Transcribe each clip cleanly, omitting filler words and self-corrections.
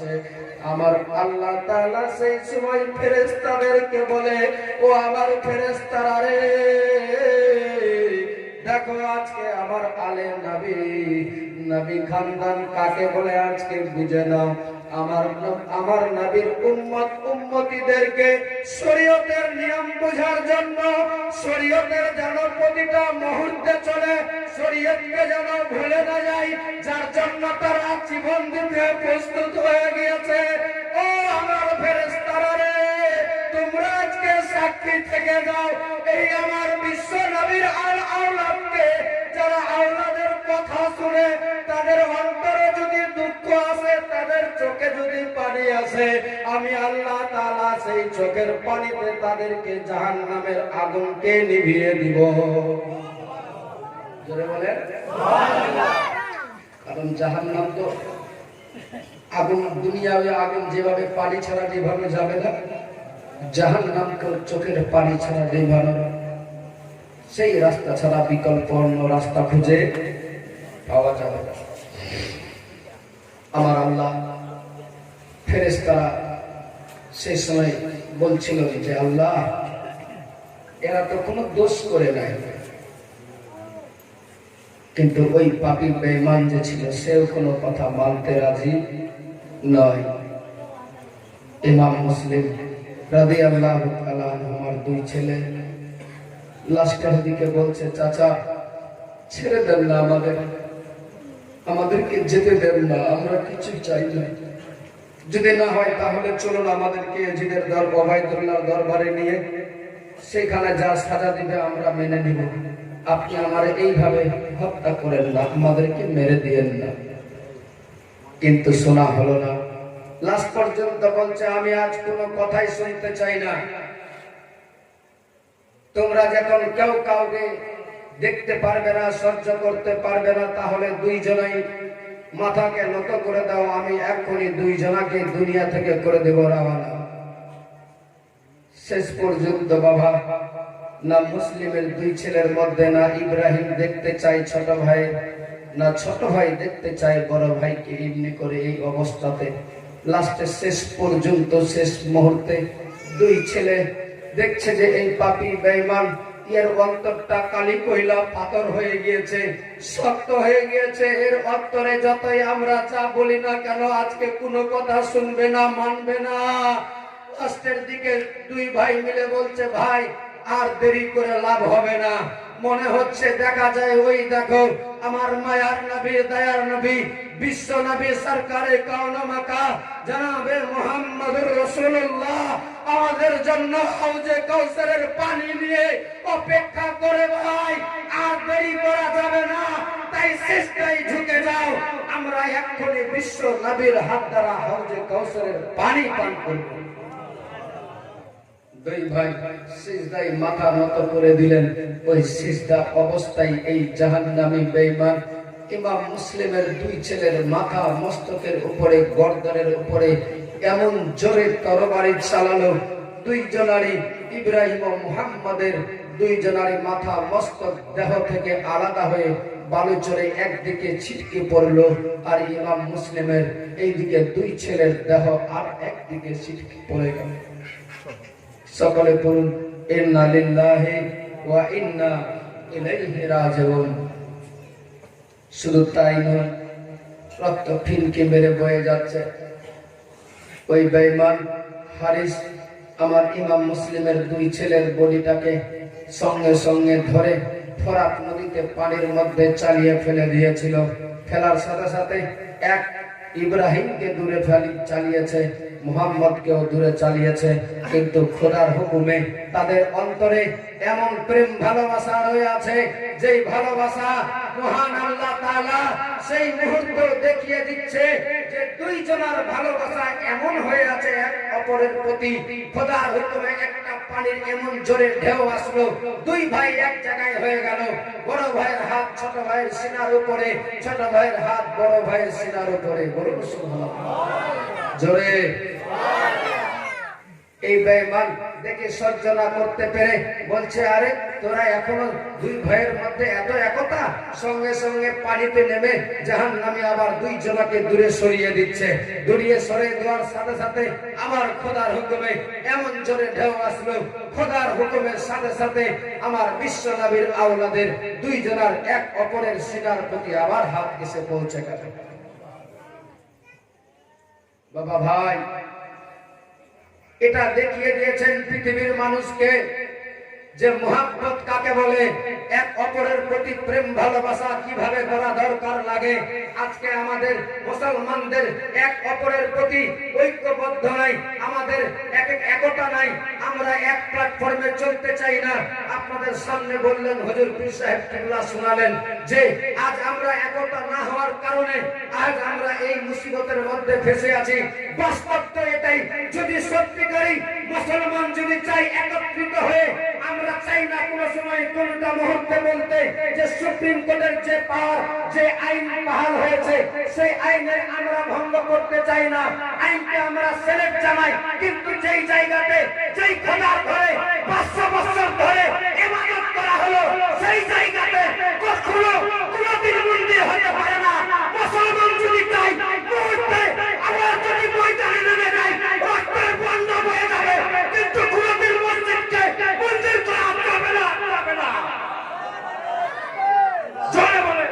হচ্ছে। আমার আল্লাহ তাআলা সেই সময় ফেরেশতাদেরকে বলে, ও আমার ফেরেশতারা রে, দেখো আজকে আমার আলেম নবী খানদান কাকে বলে আজকে বুঝে নাও। আমার নবীর উম্মতিদেরকে শরীয়তের নিয়ম বোঝার জন্য, শরীয়তের যেন প্রতিটা মুহূর্তে চলে, শরীয়তকে যেন ভুলে না যায়, যার জন্য তারা জীবন দিতে প্রস্তুত হয়ে গিয়েছে। ও আমার ফেরেশতারা রে, তোমরা আজকে সাক্ষী থেকে যাও, এই আমার বিশ্ব নবীর আওলাদকে, যারা আওলাদের কথা শুনে তাদের অন্তরে যদি দুঃখ আসে, তাদের চোখে যদি পানি আসে, আমি আল্লাহ তাআলা সেই চোখের পানিতে তাদেরকে জাহান্নামের আগুনকে নিভিয়ে দিব। জোরে বলেন সুবহানাল্লাহ। কারণ জাহান্নাম তো আগুন, দুনিয়ায় আগুন যেভাবে পানি ছাড়া যেভাবে যাবে না, জাহান্নাম তো চোখের পানি ছাড়া যেভাবে, সেই রাস্তা ছাড়া বিকল্প অন্য রাস্তা খুঁজে পাওয়া যাবে না। আমার আল্লাহ ফেরেশতারা সেই সময় বলছিল যে আল্লাহ, এরা তো কোনো দোষ করে নাই, কিন্তু ওই পাপী বেঈমান যে ছিল সেও কোনো কথা মানতে রাজি নয়। ইমাম মুসলিম রাদিয়াল্লাহু তাআলা আমার দুই ছেলে লাস্টের দিকে বলছে, চাচা ছেড়ে দেন না, আমাদেরকে যেতে দেন না, আমরা কিছু চাই না, যদি না হয় তাহলে চলুন আমাদেরকে ইয়াজিদের ওবায়দুল্লাহর দরবারে নিয়ে সেখানে যা সাজা দিবে আমরা মেনে নিব, আপনি আমার এইভাবে হত্যা করেন না, আমাদেরকে মেরে দিয়েন না। কিন্তু শোনা হলো না। লাস্ট পর্যন্ত বলছে, আমি আজ কোনো কথাই শুনতে চাই না, তোমরা যখন কেউ কাউকে দেখতে পারবে না, সহ্য করতে পারবে না, তাহলে দুইজনাই মাথাকে নত করে দাও, আমি এখনই দুইজনাকে দুনিয়া থেকে করে দেব রওনা। শেষ পর্যন্ত বাবা, না মুসলিমের দুই ছেলের মধ্যে না ইব্রাহিম দেখতে চাই ছোট ভাই, না ছোট ভাই দেখতে চাই বড় ভাইকে এমনি করে এই অবস্থাতে। লাস্টে শেষ পর্যন্ত শেষ মুহূর্তে দুই ছেলে দেখছে যে এই পাপী বেঈমান, এর অন্তরটা কালি কয়লা পাথর হয়ে গিয়েছে, শক্ত হয়ে গিয়েছে, এর অন্তরে যতই আমরা যা বলি না কেন আজকে কোনো কথা শুনবে না, মানবে না। লাস্টের দিকে দুই ভাই মিলে বলছে, ভাই আর দেরি করে লাভ হবে না, মনে হচ্ছে দেখা যায় ওই দেখো আমার মায়ার নবী, দয়ার নবী, বিশ্ব নবী, সরকারে কাওনা মাকা জনাবে মুহাম্মদুর রাসূলুল্লাহ আমাদের জন্য হাউজে কাউসারের পানি নিয়ে অপেক্ষা করে। ভাই আর দেরি করা যাবে না, তাই শেষটাই ঝুঁকে যাও, আমরা এক্ষুনি বিশ্ব নবীর হাত দ্বারা হাউজে কাউসারের পানি পান করব। দুই ভাই সিজদায় মাথা নত করে দিলেন। ওই সিজদা অবস্থায় এই জাহান্নামী বেঈমান ইমাম মুসলিমের দুই ছেলের মাথা মস্তকের উপরে, গর্দনের উপরে এমন জোরে তরবারি চালালো, দুইজনারই ইব্রাহিম ও মুহাম্মাদের দুইজনারই মাথা মস্তক দেহ থেকে আলাদা হয়ে বালুচরে একদিকে ছিটকে পড়লো, আর ইমাম মুসলিমের এইদিকে দুই ছেলের দেহ আর একদিকে ছিটকে পড়ে গেল। সকলে পড়ুন, ইন্না লিল্লাহি ওয়া ইন্না ইলাইহি রাজিউন। শুধু তাই নয়, রক্ত ফিনকে মেরে বয়ে যাচ্ছে। ওই বেঈমান হারিস আমার ইমাম মুসলিমের দুই ছেলের বডিটাকে সঙ্গে সঙ্গে ধরে ফোরাত নদীতে পানির মধ্যে চালিয়ে ফেলে দিয়েছিল। ফেলার সাথে সাথে এক ইব্রাহিমকে দূরে চালিয়েছে, মুহাম্মদকেও দূরে চালিয়েছে, কিন্তু খোদার হুকুমে তাদের অন্তরে এমন প্রেম ভালোবাসা রয়ে আছে, যেই ভালোবাসা মহান আল্লাহ তাআলা সেই মুহূর্ত দেখিয়ে দিচ্ছে যে দুইজনের ভালোবাসা এমন হয়ে আছে এক অপরের প্রতি। খোদার হুকুমে একটা পানির এমন জোরে ঢেউ আসলো, দুই ভাই এক জায়গায় হয়ে গেল। বড় ভাইয়ের হাত ছোট ভাইয়ের সিনার উপরে, ছোট ভাইয়ের হাত বড় ভাইয়ের সিনার উপরে। বলুন সুবহানাল্লাহ জোরে। এই বেঈমান দেখে সহ্য না করতে পেরে বলছে, আরে তোরা এখনো দুই ভাইয়ের মধ্যে এত একতা? সঙ্গে সঙ্গে পানিতে নেমে জাহান্নামী আবার দুইজনকে দূরে সরিয়ে দিচ্ছে। দূরে সরিয়ে দেওয়ার সাথে সাথে আমার খোদার হুকুমে এমন জোরে ঢেউ আসলো, খোদার হুকুমের সাথে সাথে আমার বিশ্ব নবীর আওলাদের দুইজনার এক অপরের সিনার প্রতি আবার হাত এসে পৌঁছে গেল। বাবা ভাই, এটা দেখিয়ে দিয়েছেন পৃথিবীর মানুষকে যে মুহাব্বত কাকে বলে, এক অপরের প্রতি প্রেম ভালোবাসা কিভাবে করা দরকার লাগে। আজকে আমাদের মুসলমানদের এক অপরের প্রতি ঐক্যবদ্ধ নাই, আমাদের একতা নাই, আমরা এক প্ল্যাটফর্মে চলতে চাই না। আপনাদের সামনে বললেন, হুজুর পীর সাহেব কিবলা শোনালেন যে আজ আমরা একতা না হওয়ার কারণে আজ আমরা এই মুসিবতের মধ্যে ফেসে আছি। বাস্তব তো এটাই। যদি সত্যিকারই মুসলমান যদি চাই একত্রিত হয়ে, আমরা চাই না কোন সময় কোনটা মুহূর্তে বলতে যে সুপ্রিম কোর্টের যে পাওয়ার, যে আইন বহাল হয়েছে সেই আইনের আমরা ভঙ্গ করতে চাই না, আইনকে আমরা সেলেক্ট জানাই। কিন্তু যেই জায়গাতে, যেই খোদার ঘরে 500 বছর ধরে ইবাদত করা হলো, সেই জায়গাতে কখনো কোনদিন মন্দির হতে পারে না। মুসলমান যদি চাই মুহূর্তে আবার যদি ময়দানে নেমে যায়, রক্তের বন্যা বয়ে যাবে, কিন্তু কোনদিন মসজিদকে মন্দির করা যাবে না, যাবে না। জোরে বলে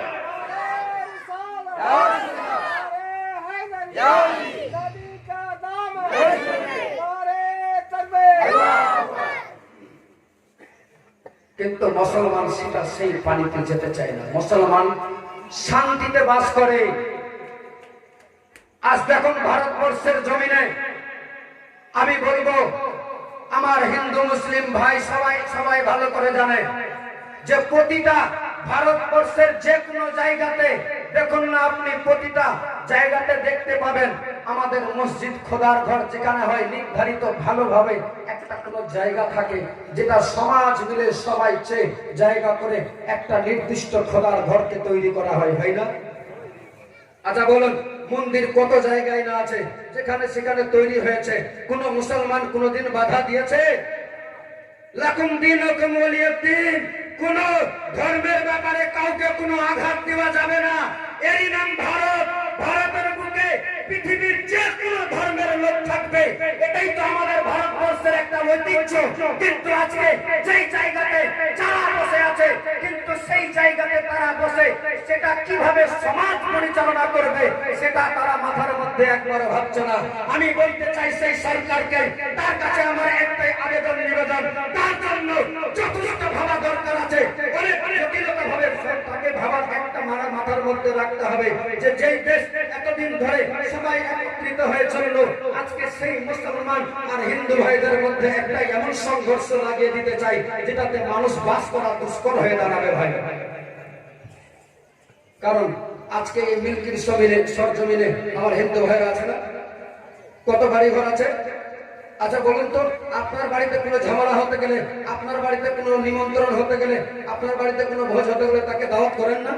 কিন্তু মুসলমান সেটা সেই পানিতে যেতে চায় না। মুসলমান শান্তিতে বাস করে। আজ দেখুন ভারতবর্ষের জমিনে, আমি বলবো আমার হিন্দু মুসলিম ভাই সবাই ভালো করে জানে যে প্রতিটা ভারতবর্ষের যে কোনো জায়গাতে দেখুন না, আপনি প্রতিটা জায়গাতে দেখতে পাবেন আমাদের মসজিদ, খোদার ঘর যেখানে হয় নির্ধারিত ভালোভাবে একটা কোনো জায়গা থাকে যেটা সমাজ মিলে সবাই চেয়ে জায়গা করে একটা নির্দিষ্ট খোদার ঘরকে তৈরি করা হয়, হয় না? আচ্ছা বলুন, মন্দির কত জায়গায় না আছে যেখানে সেখানে তৈরি হয়েছে। কোন মুসলমান কোনদিন বাধা দিয়েছে? লাকুম দীনুকুম ওয়ালিয়াদ্দিন। কোন ধর্মের ব্যাপারে কাউকে কোনো আঘাত দেওয়া যাবে না। এরই নাম ভারত। ভারতের বুকে পৃথিবীর যে কোনো ধর্মের লোক থাকবে, এটাই তো আমাদের ভারতবর্ষের একটা ঐতিহ্য। কিন্তু আজকে যেই জায়গাতে যারা বসে আছে, কিন্তু সেই জায়গাতে তারা বসে সেটা কিভাবে সমাজ পরিচালনা করবে সেটা তারা মাথার মধ্যে একবার ভাবছে না। আমি বলতে চাই সেই সরকারকে, তার কাছে আমার একটাই আবেদন নিবেদন, তার জন্য যথেষ্ট ভাবা দরকার আছে। অনেক জটিলতা ভাবে তাকে ভাবার একটা মাথার মধ্যে রাখতে হবে যে যেই দেশ এতদিন ধরে সবাই একত্রিত হয়ে চলল, আজকে সেই মুসলমান আর হিন্দু ভাইদের মধ্যে একটা এমন সংঘর্ষ লাগিয়ে দিতে চাই যেটাতে মানুষ বাস করা দুষ্কর হয়ে দাঁড়াবে ভাই। কারণ আজকে এই মিল্কির সরজমিনে আমার হিন্দু ভাইরা আছে না? কত বাড়ি ঘর আছে? আচ্ছা বলুন তো, আপনার বাড়িতে কোনো ঝামেলা হতে গেলে, আপনার বাড়িতে কোনো নিমন্ত্রণ হতে গেলে, আপনার বাড়িতে কোনো ভোজ হতে গেলে তাকে দাওয়াত করেন না?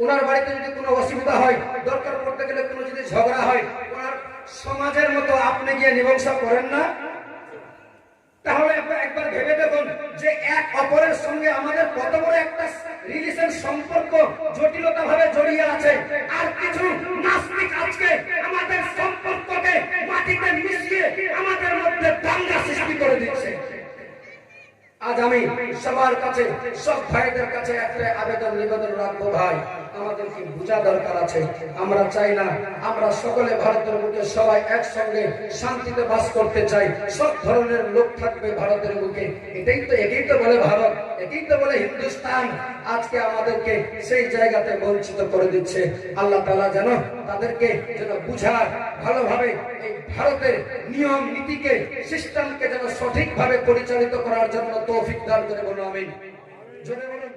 ওনার বাড়িতে যদি কোনো অসুবিধা হয়, দরকার পড়তে গেলে কোনো যদি ঝগড়া হয়, ওনার সমাজের মতো আপনি গিয়ে মীমাংসা করেন না? তাহলে একবার ভেবে দেখুন যে এক অপরের সঙ্গে আমাদের কত বড় একটা রিলেশন, সম্পর্ক জটিলতা ভাবে জড়িয়ে আছে। আর কিছু নাস্তিক আজকে আমাদের সম্পর্ককে মাটিতে মিশিয়ে আমাদের মধ্যে দাঙ্গা সৃষ্টি করে দিচ্ছে। আজ আমি সবার কাছে, সব ভাইদের কাছে একটা আবেদন নিবেদন রাখবো, ভাই আমাদেরকে বোঝা দরকার আছে। আমরা চাই না আমরা সকলে ভারতের বুকে সবাই একসঙ্গে শান্তিতে বাস করতে চাই। সব ধরনের লোক থাকবে ভারতের বুকে। এটাই তো বলে ভারত, এটাই তো বলে হিন্দুস্তান। আজকে আমাদেরকে সেই জায়গাতে বঞ্চিত করে দিচ্ছে। আল্লাহ তাআলা যেন তাদেরকে যেন বুঝার, ভালোভাবে এই ভারতের নিয়ম নীতিকে, সিস্টেমকে যেন সঠিকভাবে পরিচালিত করার জন্য তৌফিক দান করে বলো আমিন। জোরে বলো।